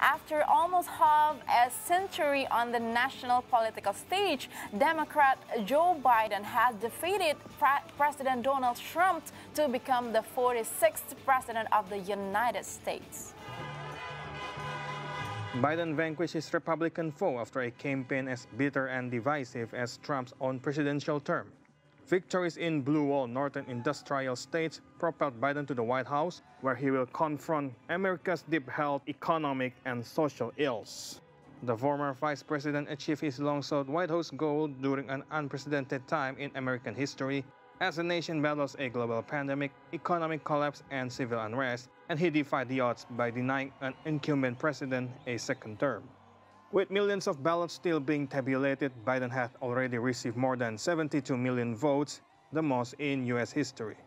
After almost half a century on the national political stage, Democrat Joe Biden has defeated President Donald Trump to become the 46th president of the United States. Biden vanquished his Republican foe after a campaign as bitter and divisive as Trump's own presidential term. Victories in blue wall northern industrial states propelled Biden to the White House, where he will confront America's deep health, economic, and social ills. The former vice president achieved his long-sought White House goal during an unprecedented time in American history as the nation battles a global pandemic, economic collapse, and civil unrest, and he defied the odds by denying an incumbent president a second term. With millions of ballots still being tabulated, Biden had already received more than 72 million votes, the most in U.S. history.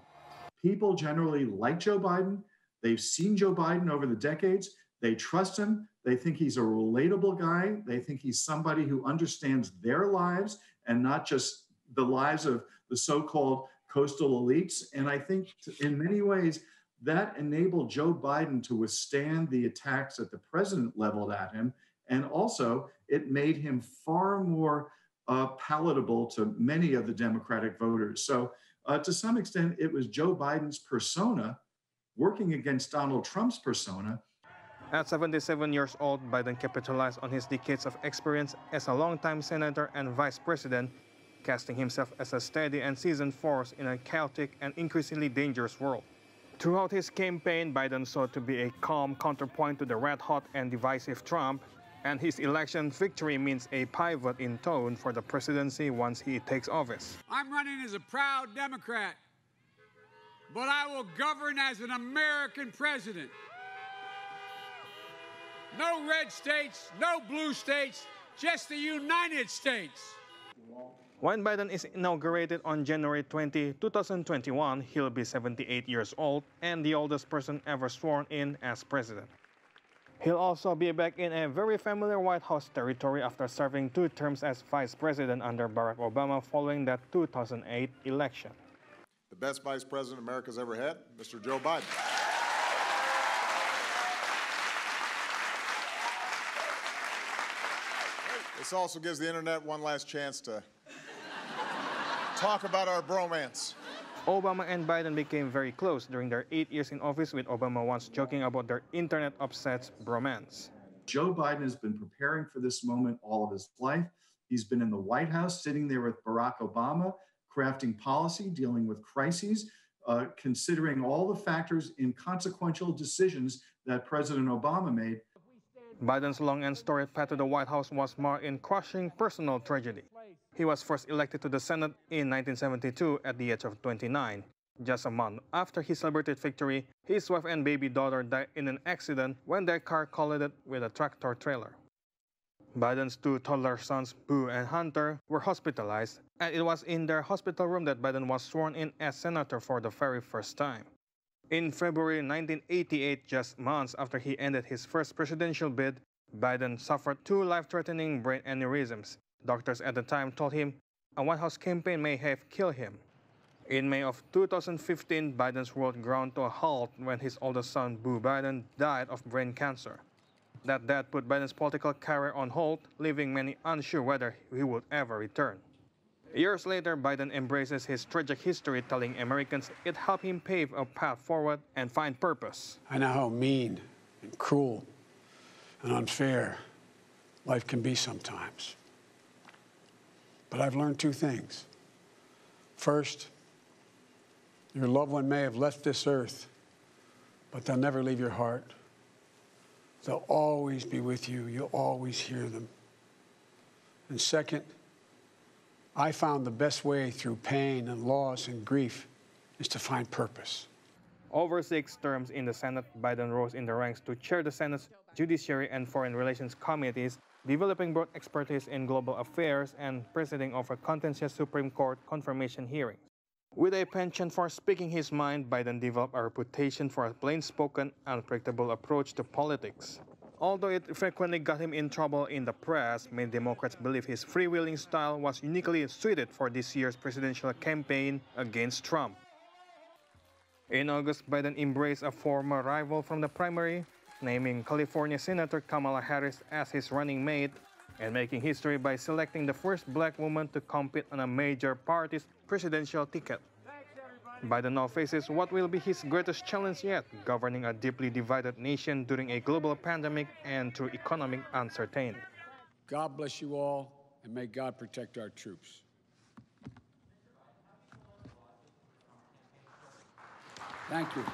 People generally like Joe Biden. They've seen Joe Biden over the decades. They trust him. They think he's a relatable guy. They think he's somebody who understands their lives and not just the lives of the so-called coastal elites. And I think in many ways that enabled Joe Biden to withstand the attacks that the president leveled at him. And also it made him far more palatable to many of the Democratic voters. So to some extent, it was Joe Biden's persona working against Donald Trump's persona. At 77 years old, Biden capitalized on his decades of experience as a longtime senator and vice president, casting himself as a steady and seasoned force in a chaotic and increasingly dangerous world. Throughout his campaign, Biden sought to be a calm counterpoint to the red-hot and divisive Trump, and his election victory means a pivot in tone for the presidency once he takes office. I'm running as a proud Democrat, but I will govern as an American president. No red states, no blue states, just the United States. When Biden is inaugurated on January 20, 2021, he'll be 78 years old and the oldest person ever sworn in as president. He'll also be back in a very familiar White House territory after serving 2 terms as vice president under Barack Obama following that 2008 election. The best vice president America's ever had, Mr. Joe Biden. This also gives the internet one last chance to talk about our bromance. Obama and Biden became very close during their 8 years in office, with Obama once joking about their internet-obsessed bromance. Joe Biden has been preparing for this moment all of his life. He's been in the White House, sitting there with Barack Obama, crafting policy, dealing with crises, considering all the factors in consequential decisions that President Obama made. Biden's long and storied path to the White House was marked in crushing personal tragedy. He was first elected to the Senate in 1972 at the age of 29. Just a month after he celebrated victory, his wife and baby daughter died in an accident when their car collided with a tractor trailer. Biden's 2 toddler sons, Boo and Hunter, were hospitalized, and it was in their hospital room that Biden was sworn in as senator for the very first time. In February 1988, just months after he ended his first presidential bid, Biden suffered 2 life-threatening brain aneurysms. Doctors at the time told him a White House campaign may have killed him. In May of 2015, Biden's world ground to a halt when his oldest son, Boo Biden, died of brain cancer. That death put Biden's political career on hold, leaving many unsure whether he would ever return. Years later, Biden embraces his tragic history, telling Americans it helped him pave a path forward and find purpose. I know how mean and cruel and unfair life can be sometimes. But I've learned 2 things. First, your loved one may have left this earth, but they'll never leave your heart. They'll always be with you. You'll always hear them. And second, I found the best way through pain and loss and grief is to find purpose. Over 6 terms in the Senate, Biden rose in the ranks to chair the Senate's Judiciary and Foreign Relations Committees, developing broad expertise in global affairs and presiding over contentious Supreme Court confirmation hearings. With a penchant for speaking his mind, Biden developed a reputation for a plain-spoken, unpredictable approach to politics. Although it frequently got him in trouble in the press, many Democrats believe his freewheeling style was uniquely suited for this year's presidential campaign against Trump. In August, Biden embraced a former rival from the primary, naming California Senator Kamala Harris as his running mate and making history by selecting the first black woman to compete on a major party's presidential ticket. Biden now faces what will be his greatest challenge yet, governing a deeply divided nation during a global pandemic and through economic uncertainty. God bless you all, and may God protect our troops. Thank you.